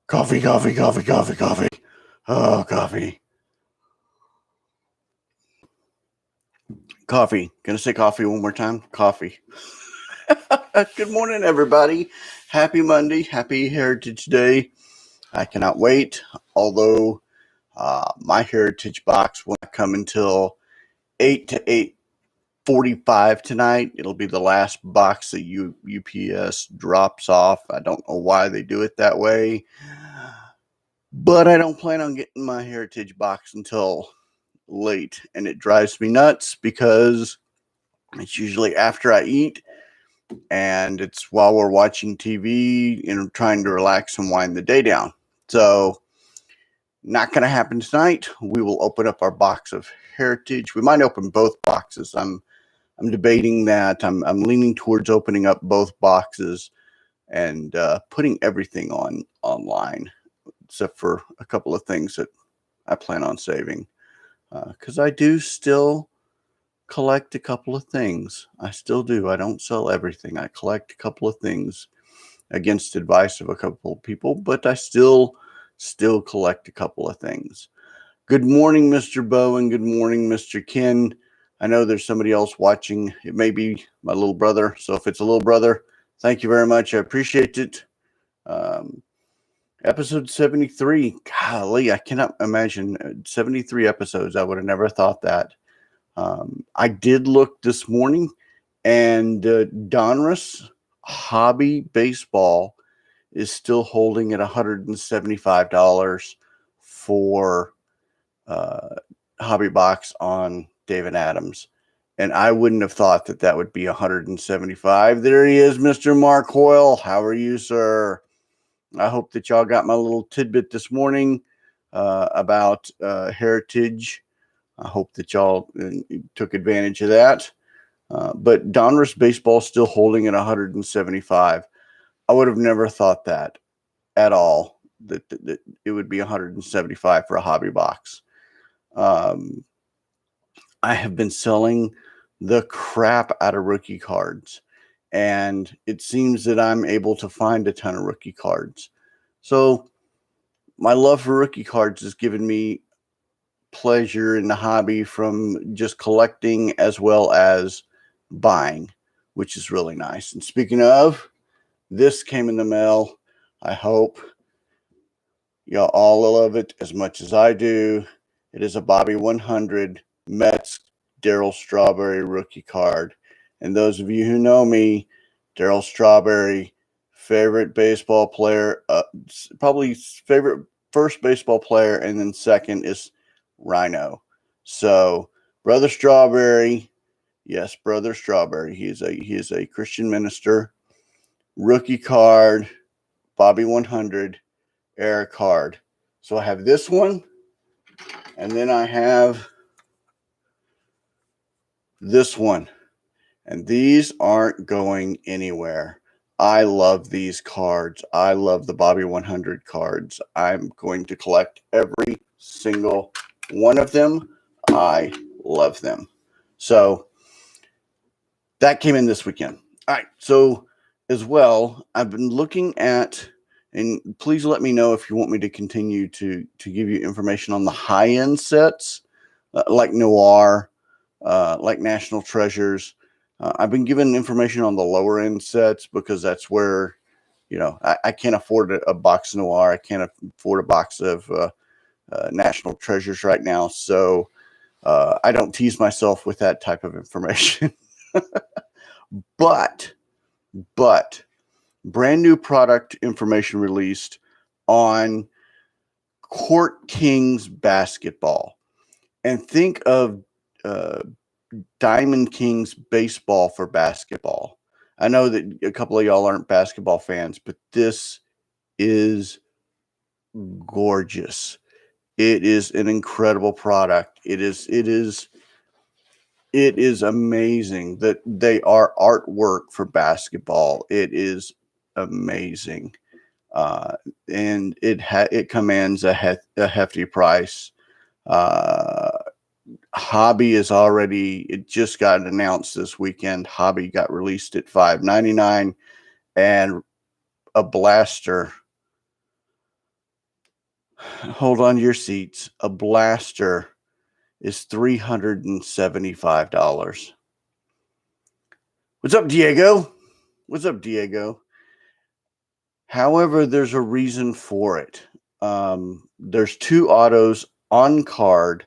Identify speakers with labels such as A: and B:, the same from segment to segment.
A: Coffee, coffee, coffee, coffee, coffee. Oh, coffee. Coffee. Gonna say coffee one more time? Coffee. Good morning, everybody. Happy Monday. Happy Heritage Day. I cannot wait. Although my Heritage box won't come until 8 to 8:45 tonight. It'll be the last box that UPS drops off. I don't know why they do it that way. But I don't plan on getting my Heritage box until late, and it drives me nuts because it's usually after I eat and it's while we're watching TV and trying to relax and wind the day down. So, not going to happen tonight. We will open up our box of Heritage. We might open both boxes. I'm debating that. I'm leaning towards opening up both boxes and putting everything online, except for a couple of things that I plan on saving. Because I do still collect a couple of things. I still do. I don't sell everything. I collect a couple of things against advice of a couple of people, but I still collect a couple of things. Good morning, Mr. Bowen. Good morning, Mr. Ken. I know there's somebody else watching. It may be my little brother. So if it's a little brother, thank you very much. I appreciate it. Episode 73. Golly, I cannot imagine 73 episodes. I would have never thought that. I did look this morning, and Donruss Hobby Baseball is still holding at $175 for Hobby Box on David Adams. And I wouldn't have thought that would be $175. There he is, Mr. Mark Hoyle. How are you, sir? I hope that y'all got my little tidbit this morning about Heritage. I hope that y'all took advantage of that. But Donruss Baseball still holding at $175. I would have never thought that at all, that it would be $175 for a hobby box. I have been selling the crap out of rookie cards, and it seems that I'm able to find a ton of rookie cards. So my love for rookie cards has given me pleasure in the hobby from just collecting as well as buying, which is really nice. And speaking of, this came in the mail. I hope y'all all love it as much as I do. It is a Bobby 100 Mets Darryl Strawberry rookie card. And those of you who know me, Darryl Strawberry, favorite baseball player, probably favorite first baseball player, and then second is Rhino. So, Brother Strawberry, yes, Brother Strawberry. He is a Christian minister. Rookie card, Bobby 100 era card. So I have this one, and then I have this one. And these aren't going anywhere. I love these cards. I love the Bobby 100 cards. I'm going to collect every single one of them. I love them. So that came in this weekend. All right. So as well, I've been looking at, and please let me know if you want me to continue to give you information on the high-end sets, like Noir, like National Treasures. I've been given information on the lower end sets because that's where, I can't afford a box of Noir. I can't afford a box of National Treasures right now. So I don't tease myself with that type of information. But brand new product information released on Court Kings basketball. And think of Diamond Kings baseball for basketball. I know that a couple of y'all aren't basketball fans, but this is gorgeous. It is an incredible product. It is amazing that they are artwork for basketball. It is amazing. And it commands a hefty price. Hobby it just got announced this weekend. Hobby got released at $5.99, and a blaster Hold on to your seats. A blaster is $375. What's up, Diego? What's up, Diego? However, there's a reason for it. There's 2 autos on card,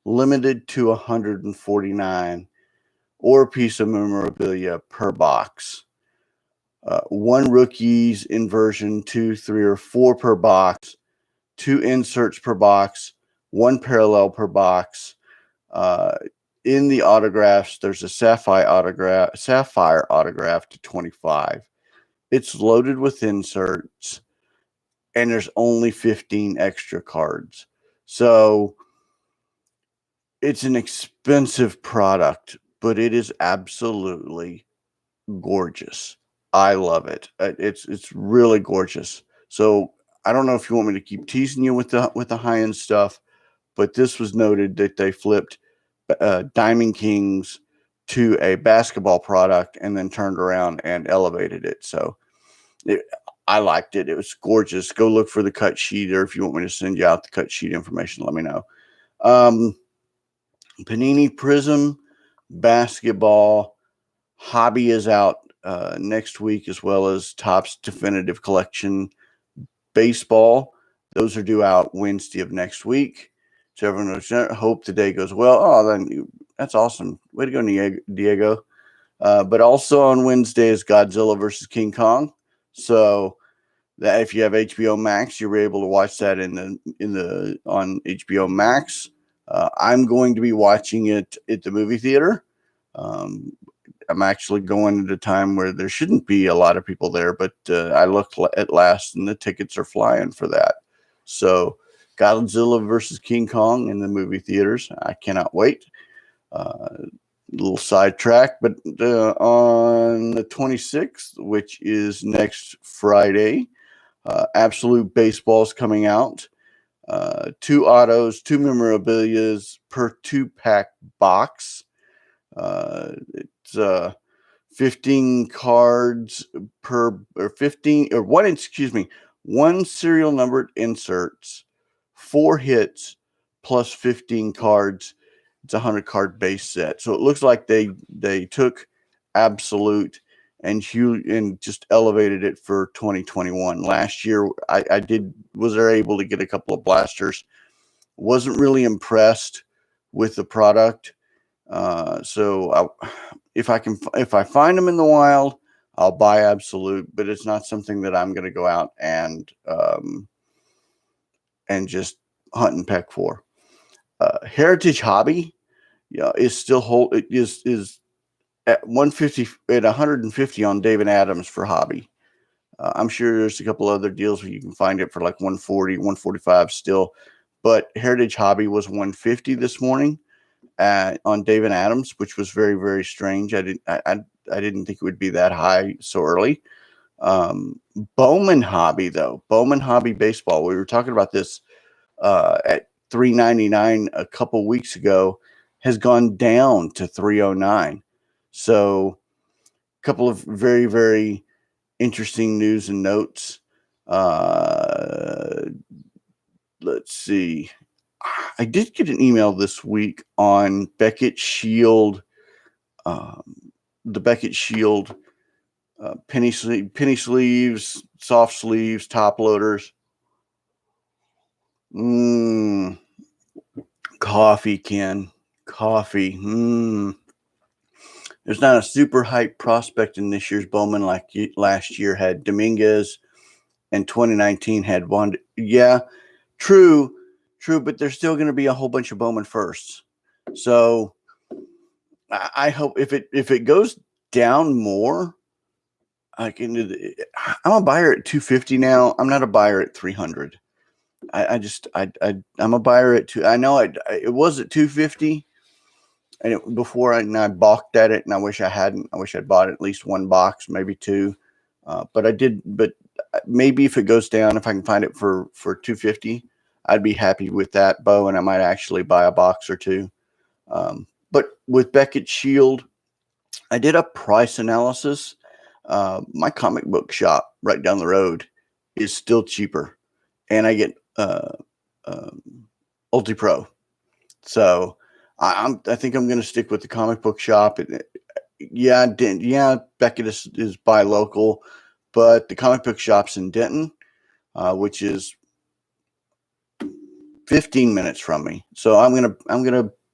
A: limited to 149, or a piece of memorabilia per box. 1 rookies in version 2, 3, or 4 per box, 2 inserts per box, 1 parallel per box. In the autographs, there's a sapphire autograph to 25. It's loaded with inserts, and there's only 15 extra cards. So it's an expensive product, but it is absolutely gorgeous. I love it. It's really gorgeous. So I don't know if you want me to keep teasing you with the high end stuff, but this was noted that they flipped Diamond Kings to a basketball product and then turned around and elevated it. So I liked it. It was gorgeous. Go look for the cut sheet, or if you want me to send you out the cut sheet information, let me know. Panini Prism Basketball Hobby is out next week, as well as Topps Definitive Collection Baseball. Those are due out Wednesday of next week. So everyone knows, hope the day goes well. Oh, then that's awesome. Way to go, Diego. But also on Wednesday is Godzilla versus King Kong. So that if you have HBO Max, you're able to watch that on HBO Max. I'm going to be watching it at the movie theater. I'm actually going at a time where there shouldn't be a lot of people there, but I looked at last and the tickets are flying for that. So Godzilla versus King Kong in the movie theaters. I cannot wait. Little sidetrack, but on the 26th, which is next Friday, Absolute Baseball is coming out. 2 autos, 2 memorabilias per 2-pack box. It's 15 cards per, or 15, or one serial numbered inserts, 4 hits, plus 15 cards. It's a 100-card base set. So it looks like they took Absolute and just elevated it for 2021. Last year, was able to get a couple of blasters. Wasn't really impressed with the product. So if I find them in the wild, I'll buy Absolute, but it's not something that I'm going to go out and just hunt and peck for. Heritage Hobby, is still is at 150 on David Adams for Hobby. I'm sure there's a couple other deals where you can find it for like 140, 145 still, but Heritage Hobby was 150 this morning on David Adams, which was very, very strange. I didn't think it would be that high so early. Bowman Hobby Baseball. We were talking about this at $399 a couple weeks ago, has gone down to $309. So a couple of very, very interesting news and notes. Let's see. I did get an email this week on Beckett Shield, the Beckett Shield penny sleeves, soft sleeves, top loaders. Coffee, Ken. Coffee. There's not a super hype prospect in this year's Bowman like last year had Dominguez, and 2019 had one. Yeah, true, but there's still going to be a whole bunch of Bowman firsts. So I hope if it goes down more, I'm a buyer at 250 now. I'm not a buyer at 300. I'm a buyer at 2. I know it was at 250. And before I balked at it, and I wish I hadn't. I wish I'd bought at least 1 box, maybe 2. But I did. But maybe if it goes down, if I can find it for 250, I'd be happy with that, Bo, and I might actually buy a box or 2. But with Beckett Shield, I did a price analysis. My comic book shop right down the road is still cheaper, and I get Ulti Pro. So I think I'm going to stick with the comic book shop. Beckett is buy local, but the comic book shop's in Denton, which is 15 minutes from me. So I'm gonna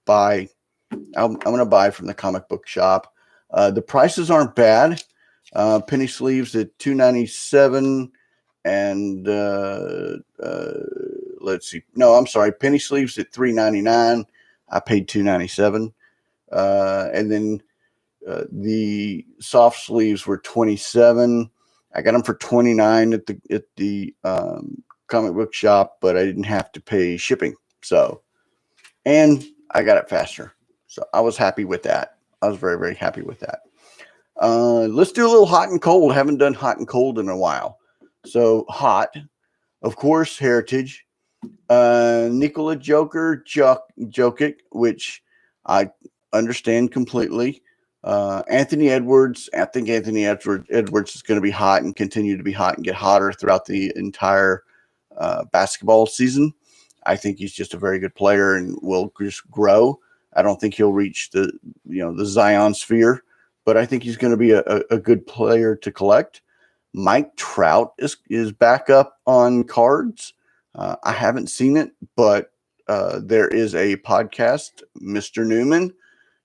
A: buy from the comic book shop. The prices aren't bad. Penny sleeves at $2.97, and let's see. No, I'm sorry. Penny sleeves at $3.99. I paid $2.97, and then the soft sleeves were $27. I got them for $29 at the comic book shop, but I didn't have to pay shipping. So, and I got it faster. So I was happy with that. I was very, very happy with that. Let's do a little hot and cold. Haven't done hot and cold in a while. So hot, of course, Heritage. Nikola Jokic, which I understand completely. Anthony Edwards. I think Anthony Edwards is going to be hot and continue to be hot and get hotter throughout the entire basketball season. I think he's just a very good player and will just grow. I don't think he'll reach the Zion sphere, but I think he's going to be a good player to collect. Mike Trout is back up on cards. I haven't seen it, but there is a podcast, Mr. Newman.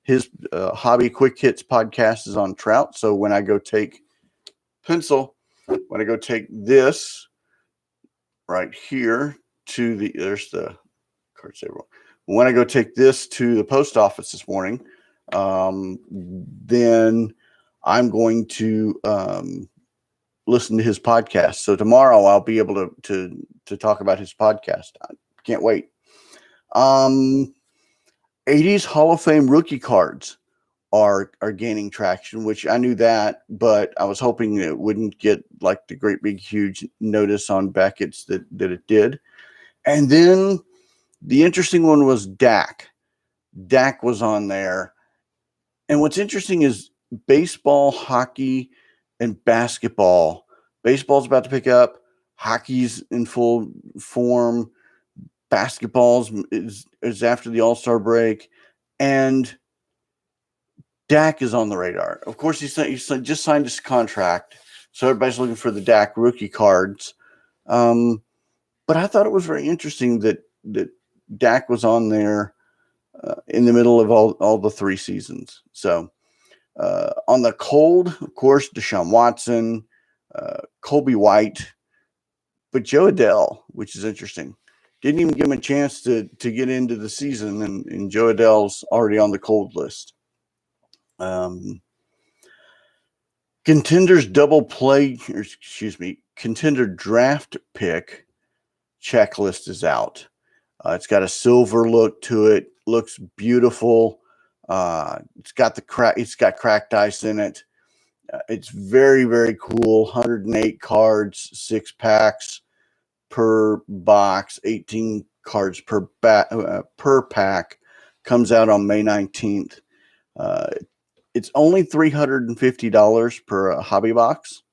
A: His Hobby Quick Hits podcast is on Trout. So when I go take this right here to there's the card saver. When I go take this to the post office this morning, then I'm going to listen to his podcast. So tomorrow I'll be able to talk about his podcast. I can't wait. 80s Hall of Fame rookie cards are gaining traction, which I knew that, but I was hoping it wouldn't get like the great big huge notice on Beckett's that it did. And then the interesting one was Dak. Dak was on there. And what's interesting is baseball, hockey, and basketball. Baseball's about to pick up. Hockey's in full form. Basketball's is after the All-Star break. And Dak is on the radar. Of course, he just signed his contract. So everybody's looking for the Dak rookie cards. But I thought it was very interesting that Dak was on there in the middle of all the three seasons. So on the cold, of course, Deshaun Watson, Colby White, but Joe Adele, which is interesting. Didn't even give him a chance to get into the season, and Joe Adele's already on the cold list. Contenders contender draft pick checklist is out. It's got a silver look to it. Looks beautiful. It's got cracked ice in it. It's very, very cool. 108 cards, 6 packs per box, 18 cards per pack. Comes out on May 19th. It's only $350 per hobby box.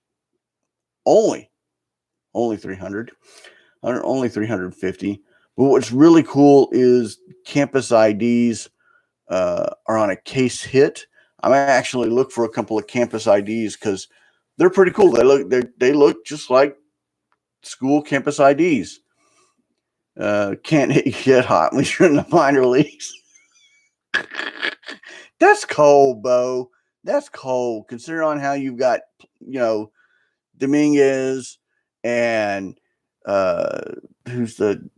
A: Only $300. Only $350. But what's really cool is campus IDs are on a case hit. I might actually look for a couple of campus IDs because they're pretty cool. They look just like school campus IDs. Can't hit you get hot when you're in the minor leagues. That's cold, Bo. That's cold. Consider on how you've got, Dominguez and who's the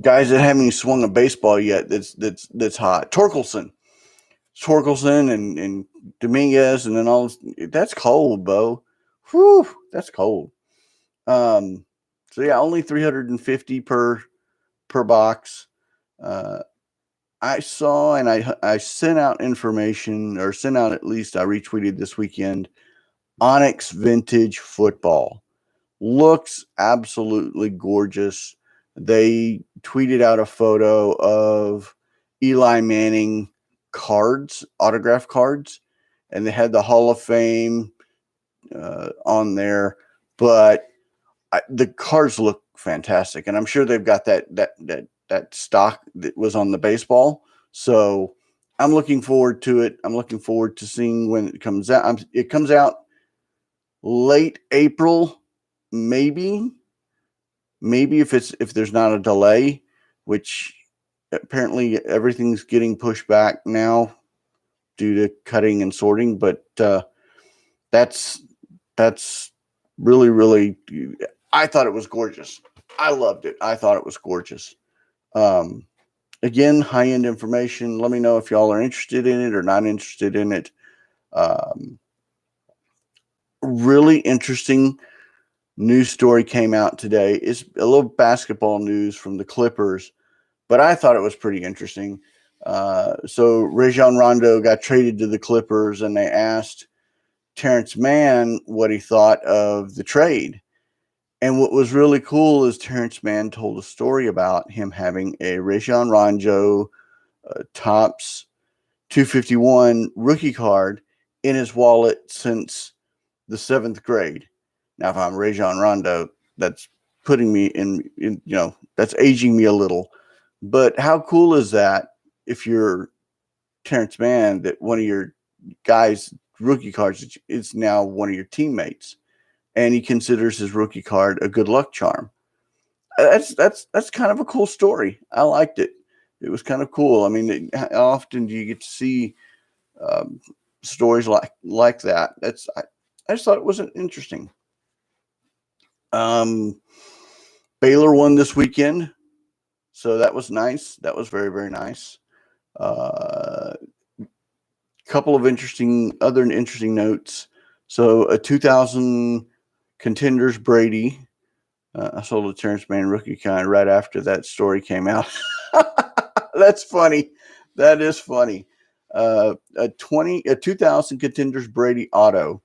A: guys that haven't even swung a baseball yet. That's hot. Torkelson and Dominguez, and then all. That's cold, Bo. Whew, that's cold. So yeah, only $350 per box. I saw and I sent out information, or sent out at least, I retweeted this weekend, Onyx Vintage Football. Looks absolutely gorgeous. They tweeted out a photo of Eli Manning cards, autograph cards, and they had the Hall of Fame on there. But the cars look fantastic, and I'm sure they've got that stock that was on the baseball. So I'm looking forward to it. I'm looking forward to seeing when it comes out. It comes out late April, maybe if there's not a delay, which apparently everything's getting pushed back now due to cutting and sorting. But that's really, really. I thought it was gorgeous. I loved it. I thought it was gorgeous. Again, high end information. Let me know if y'all are interested in it or not interested in it. Really interesting news story came out today. It's a little basketball news from the Clippers, but I thought it was pretty interesting. So Rajon Rondo got traded to the Clippers, and they asked Terrence Mann what he thought of the trade. And what was really cool is Terrence Mann told a story about him having a Rajon Rondo Topps 251 rookie card in his wallet since the 7th grade. Now, if I'm Rajon Rondo, that's putting me in, that's aging me a little. But how cool is that if you're Terrence Mann, that one of your guys' rookie cards is now one of your teammates, and he considers his rookie card a good luck charm? That's kind of a cool story. I liked it. It was kind of cool. I mean, how often do you get to see stories like that? I just thought it was interesting. Baylor won this weekend, so that was nice. That was very, very nice. Couple of other interesting notes. So a 2000 Contenders Brady. I sold a Terrence Mann rookie card right after that story came out. That's funny. That is funny. A 2000 Contenders Brady auto,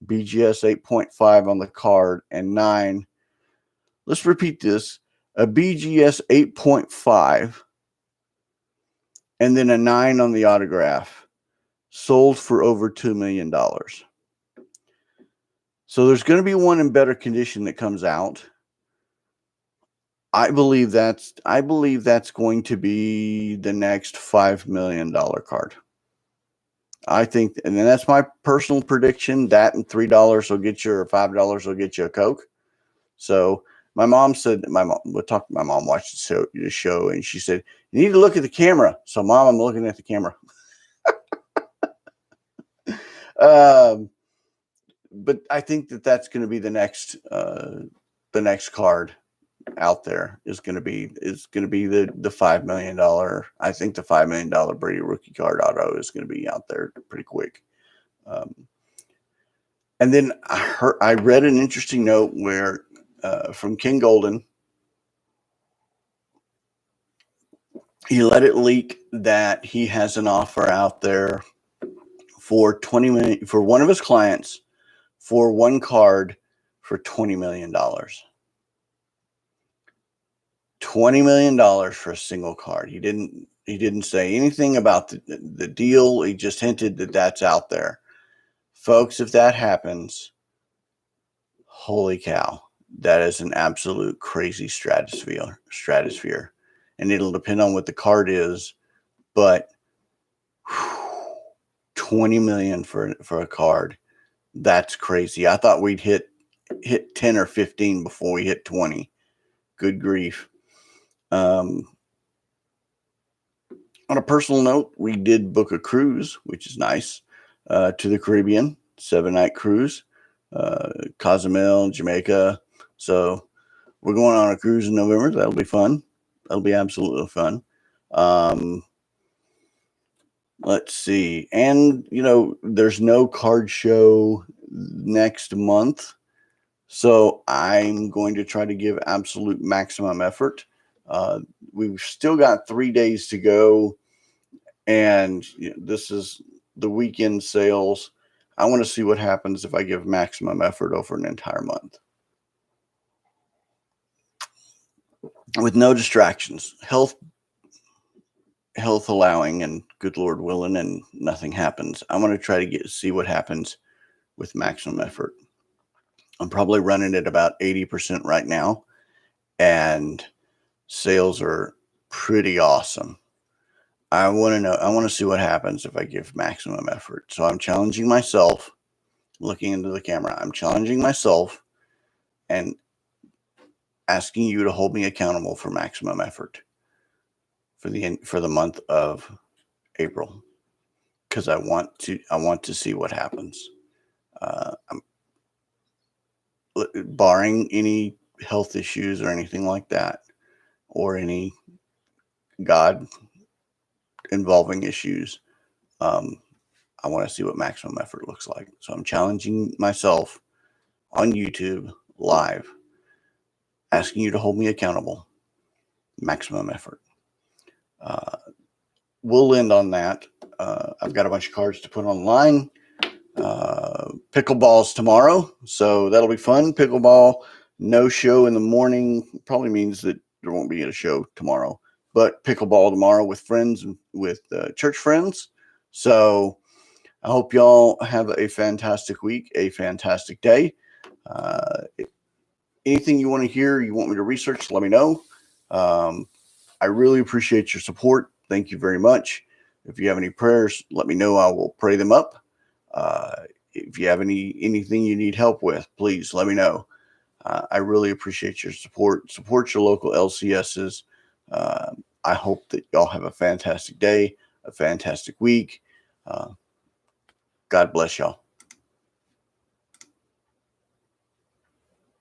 A: BGS 8.5 on the card and 9. Let's repeat this. A BGS 8.5 and then a 9 on the autograph, sold for over $2 million. So there's going to be one in better condition that comes out. I believe that's going to be the next $5 million card. I think, and then that's my personal prediction. That and $3 will get you, or $5 will get you a Coke. So my mom said, my mom watched the show, and she said, "You need to look at the camera." So, Mom, I'm looking at the camera. But I think that's going to be the next card out there is going to be the $5 million. I think the $5 million Brady rookie card auto is going to be out there pretty quick. And then I read an interesting note where from King Golden, he let it leak that he has an offer out there for $20 million for one of his clients for one card for $20 million. $20 million for a single card. He didn't say anything about the deal. He just hinted that that's out there. Folks, if that happens, holy cow, that is an absolute crazy stratosphere. And it'll depend on what the card is, but $20 million for a card, that's crazy. I thought we'd hit 10 or 15 before we hit 20. Good grief. On a personal note, we did book a cruise, which is nice, to the Caribbean, 7-night cruise, Cozumel, Jamaica. So we're going on a cruise in November. That'll be fun. That'll be absolutely fun. Let's see. And, there's no card show next month. So I'm going to try to give absolute maximum effort. We've still got 3 days to go. And this is the weekend sales. I want to see what happens if I give maximum effort over an entire month. With no distractions, health allowing, and good Lord willing, and nothing happens. I'm going to try to see what happens with maximum effort. I'm probably running at about 80% right now, and sales are pretty awesome. I want to know, I want to see what happens if I give maximum effort. So I'm challenging myself, looking into the camera. I'm challenging myself and asking you to hold me accountable for maximum effort for the month of April, because I want to see what happens. I'm barring any health issues or anything like that, or any God involving issues. Um, I want to see what maximum effort looks like. So I'm challenging myself on YouTube live, asking you to hold me accountable. Maximum effort. Uh, we'll end on that. I've got a bunch of cards to put online. Pickleball's tomorrow, so that'll be fun. Pickleball, no show in the morning, probably means that there won't be a show tomorrow, but pickleball tomorrow with friends, with church friends. So I hope y'all have a fantastic week, a fantastic day. Anything you want to hear, you want me to research, let me know. I really appreciate your support. Thank you very much. If you have any prayers, let me know. I will pray them up. If you have anything you need help with, please let me know. I really appreciate your support. Support your local LCSs. I hope that y'all have a fantastic day, a fantastic week. God bless y'all.